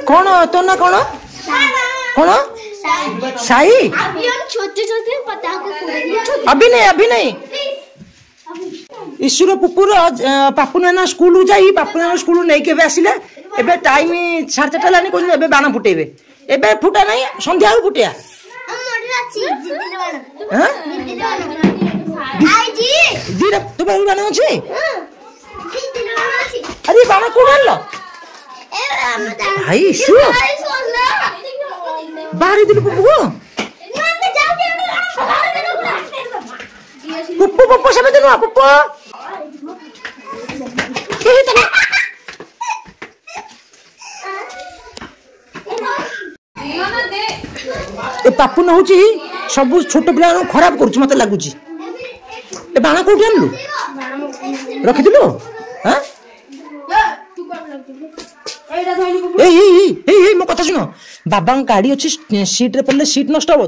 कौन तो ना कौन कौन साई छोटे छोटे पटाखे अभी नहीं ईश्वर पुपुर पापुना स्कूल जाई पापुना स्कूल नहीं केबे आसिले एबे टाइम 4:30 लानी कोन एबे बाण फुटेबे एबे फुटा नहीं संध्या फुटिया दीदा तुम्हारे बाण अछि अरे बाण कोन लो भाई ईश्वर बाहरी दिल पुपु पुप्पू पुप्पू सब दिन पुप्पू ए पापू न होची सब छोट पिला खराब करूछ मते लागुची ए बाणा कोठी आनलु रखि दिलु हां ए मो कथा सुनो बाबा गाड़ी अच्छी सीट रे पड़ले सीट नष्ट हो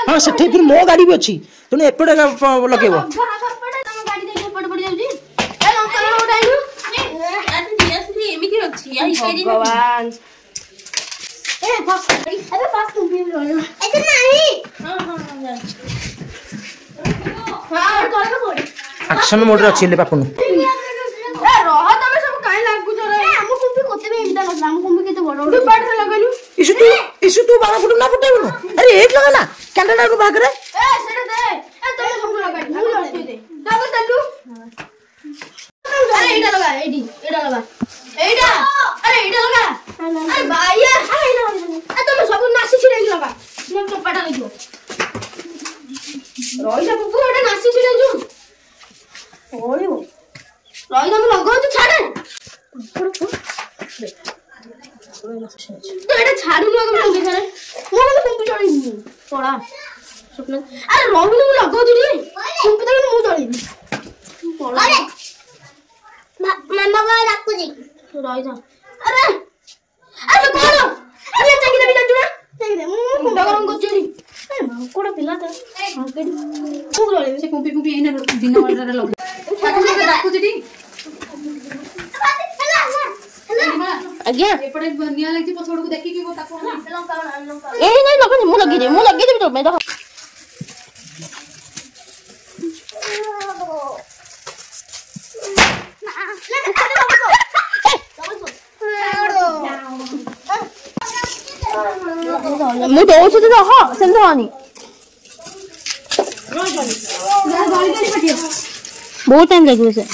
हाँ सेठे फिर मो गाड़ी भी अच्छी तुम एपटे लगेब एक्शन मोड रे अच्छी ले पापन इशु तू बाण फुट ना फुटेबो अरे एक लगा ना कैंडल रो भाग रे ए सेटा दे ए तमे सब लगा मु लगा दे दाबो तल्लू अरे एटा लगा एटा अरे एटा लगा अरे भाई अरे तमे सब नासी छिड़े लगा मु चपाटा लगियो रोई जा पुपु एटा नासी छिड़े जो ओयो रोई तमे लगाउ तो छाड़े तो एटा छाडू न हम देखा रे मो मतलब कुंपी चढ़ी पड़ा स्वप्न अरे रोहन मु लगाउ छी कुंपी तक मु चढ़ी अरे मामा को राखु जी रोई जा अरे अरे कोन अरे चाकी दे बिना जुना चाकी दे मु कुंडा गरम को चली अरे कोडा पिला त हां के मु चढ़ी से कुंपी एने दिन वाला लग चाकी राखु छी आज्ञा एपड़े निया लागि पछोड़ को देखि कि को ताको ए नहीं लगे मु लगी दे तो मैं देखो मु दो छ तो हां सेंध आनी बहुत टाइम लगे से